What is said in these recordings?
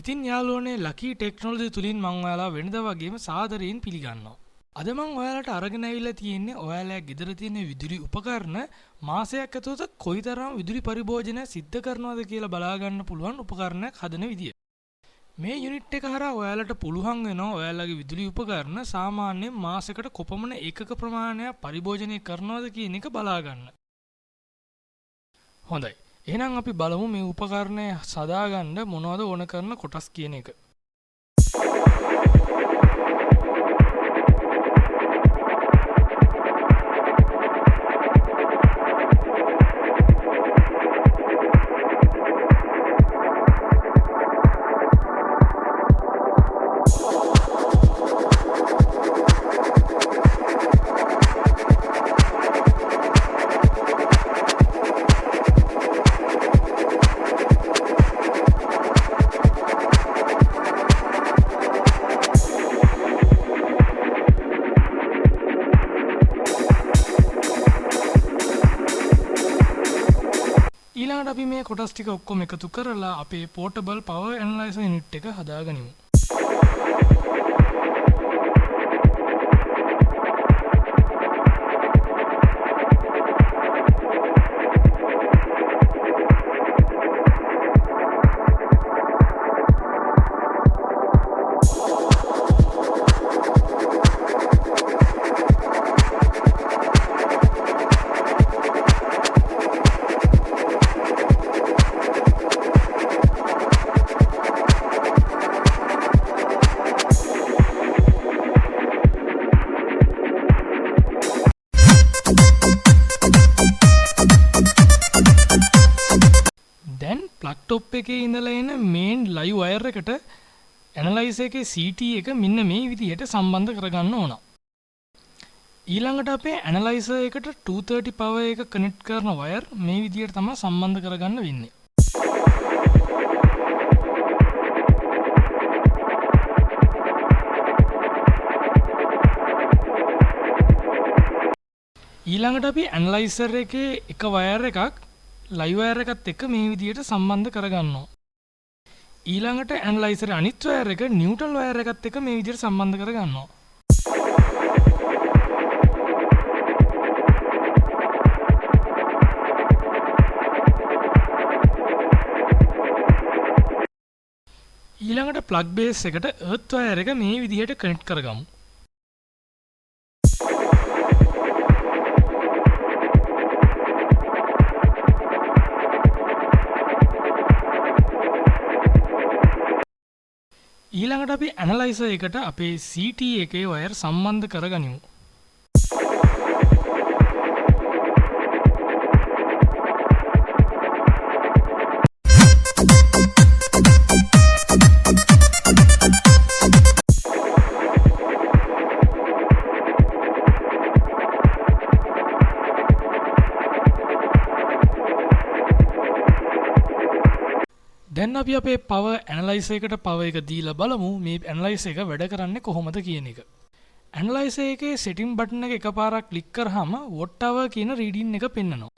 ඉතින් යාළුවනේ ලකී ටෙක්නොලොජි තුලින් මම ඔයාලා වෙනදා වගේම සාදරයෙන් පිළිගන්නවා. අද මම ඔයාලට අරගෙන ඇවිල්ලා තියෙන්නේ ඔයාලා ගෙදර තියෙන විදුලි උපකරණ මාසයක් ඇතුළත කොයිතරම් විදුලි පරිභෝජනය සිද්ධ කරනවද කියලා බලා ගන්න පුළුවන් උපකරණයක් හදන විදිය. මේ යුනිට් එක හරහා ඔයාලට පුළුවන් වෙනවා ඔයාලගේ විදුලි උපකරණ සාමාන්‍යයෙන් මාසයකට කොපමණ ඒකක ප්‍රමාණයක් පරිභෝජනය කරනවද කියන එක බලා ගන්න. හොඳයි. එහෙනම් අපි බලමු මේ උපකරණය සදාගන්න මොනවද ඕන කරන කොටස් කියන එක. ඊළඟට අපි මේ කොටස් ටික ඔක්කොම එකතු කරලා අපේ portable power analyzer unit එක හදාගනිමු. ප්ලග් ටොප් එකේ ඉඳලා එන මේන් ලයිව් වයර් එකට ඇනලයිසර් එකේ CT එක මෙන්න මේ විදිහට සම්බන්ධ කරගන්න ඕන. ඊළඟට අපේ ඇනලයිසර් එකට 230 පවර් එක කනෙක්ට් කරන වයර් මේ විදිහට තමයි සම්බන්ධ කරගන්න වෙන්නේ. ඊළඟට අපි ඇනලයිසර් එකේ එක වයර් එකක් ලයිව් වයර් එකත් එක්ක මේ විදිහට සම්බන්ධ කරගන්නවා. ඊළඟට ඇනලයිසර් අනිත් වයර් එක නියුට්‍රල් වයර් එකත් එක්ක මේ විදිහට සම්බන්ධ කරගන්නවා. ඊළඟට ප්ලග් බේස් එකට අර්ත් වයර් එක මේ විදිහට කනෙක්ට් කරගමු. ඊළඟට අපි ඇනලයිසර් එකට අපේ CT එකේ වයර් සම්බන්ධ කරගනිමු. දැන් අපි අපේ පවර් ඇනලයිසර් එකට පවර් එක දීලා බලමු මේ ඇනලයිසර් එක වැඩ කරන්නේ කොහොමද කියන එක. ඇනලයිසර් එකේ සෙටින් බටන් එක එකපාරක් ක්ලික් කරාම වොට් අවර් කියන රීඩින් එක පෙන්නනවා.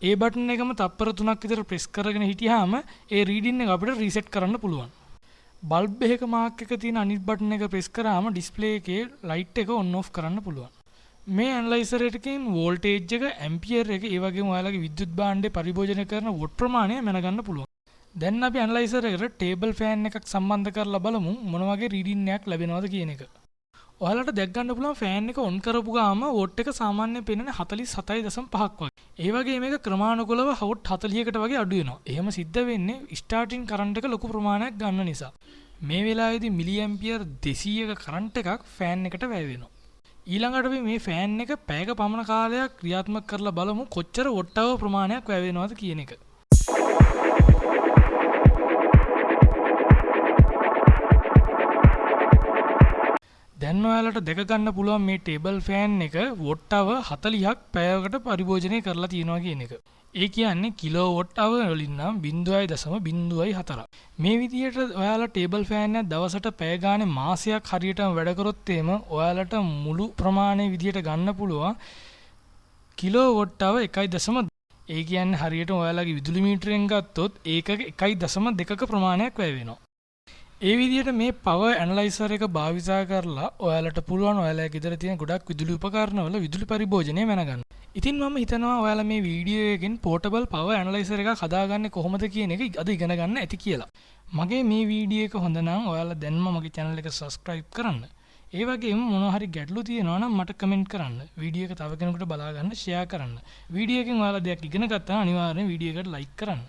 ඒ බටන් එකම තප්පර 3ක් විතර ප්‍රෙස් කරගෙන හිටියාම ඒ රීඩින් එක අපිට රීසෙට් කරන්න පුළුවන්. බල්බ් එකක මාක් එක තියෙන අනිත් බටන් එක ප්‍රෙස් කරාම ඩිස්ප්ලේ එකේ ලයිට් එක ඔන් ඔෆ් කරන්න පුළුවන්. මේ ඇනලයිසර් එකකින් වෝල්ටේජ් එක, ඇම්පියර් එක, ඒ වගේම ඔයාලගේ විද්‍යුත් භාණ්ඩේ පරිභෝජනය කරන වොට් ප්‍රමාණය මැනගන්න පුළුවන්. දැන් අපි ඇනලයිසර් එකට ටේබල් ෆෑන් එකක් සම්බන්ධ කරලා බලමු මොන වගේ රීඩින් එකක් ලැබෙනවද කියන එක. ඔයාලට දැක් ගන්න පුළුවන් ෆෑන් එක ඔන් කරපු ගාම වොට් එක සාමාන්‍යයෙන් පෙන්නන්නේ 47.5ක් වගේ. ඒ වගේ මේක ක්‍රමානුකූලව වොට් 40කට වගේ අඩු වෙනවා. එහෙම සිද්ධ වෙන්නේ ස්ටාර්ටින් කරන්ට් එක ලොකු ප්‍රමාණයක් ගන්න නිසා. මේ වෙලාවේදී මිලි ඇම්පියර් 200ක කරන්ට් එකක් ෆෑන් එකට වැය වෙනවා. ඊළඟට අපි මේ ෆෑන් එක පැයක පමණ කාලයක් ක්‍රියාත්මක කරලා බලමු කොච්චර වොට් අවර් ප්‍රමාණයක් වැය වෙනවද කියන එක. දැන් ඔයාලට දැක ගන්න පුළුවන් මේ ටේබල් ෆෑන් එක වොට් අවර් 40ක් පැයකට පරිභෝජනය කරලා තියෙනවා කියන එක. ඒ කියන්නේ කිලෝවොට් අවර් වලින් නම් 0.04. මේ විදිහට ඔයාලා ටේබල් ෆෑන් එක දවසට පැය ගානේ මාසයක් හරියටම වැඩ කරොත් එම ඔයාලට මුළු ප්‍රමාණය විදිහට ගන්න පුළුවන් කිලෝවොට් අවර් 1.2. ඒ කියන්නේ හරියට ඔයාලගේ විදුලි මීටරෙන් ගත්තොත් ඒකක 1.2ක ප්‍රමාණයක් වැය වෙනවා. ඒ විදිහට මේ power analyzer එක භාවිතා කරලා ඔයාලට පුළුවන් ඔයාලගේ ගෙදර තියෙන ගොඩක් විදුලි උපකරණවල විදුලි පරිභෝජනය මැනගන්න. ඉතින් මම හිතනවා ඔයාලා මේ වීඩියෝ එකෙන් portable power analyzer එකක් හදාගන්නේ කොහොමද කියන එක අද ඉගෙන ගන්න ඇති කියලා. මගේ මේ වීඩියෝ එක හොඳ නම් ඔයාලා දැන්ම මගේ channel එක subscribe කරන්න. ඒ වගේම මොනවා හරි ගැටලු තියෙනවා නම් මට කමෙන්ට් කරන්න. වීඩියෝ එක තව කෙනෙකුට බලා ගන්න share කරන්න. වීඩියෝ එකෙන් ඔයාලා දෙයක් ඉගෙන ගත්තා නම් අනිවාර්යෙන් වීඩියෝ එකට like කරන්න.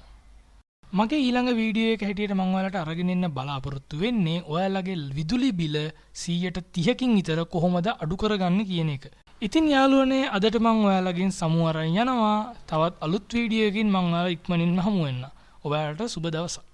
මගේ ඊළඟ වීඩියෝ එක හැටියට මම ඔයාලට අරගෙන ඉන්න බලාපොරොත්තු වෙන්නේ ඔයාලගේ විදුලි බිල 130කින් විතර කොහොමද අඩු කරගන්නේ කියන එක. ඉතින් යාළුවනේ අදට මම ඔයාලගෙන් සමු අරන් යනවා. තවත් අලුත් වීඩියෝ එකකින් මම ඔයාලා ඉක්මනින්ම හමු වෙන්න. ඔයාලට සුබ දවසක්.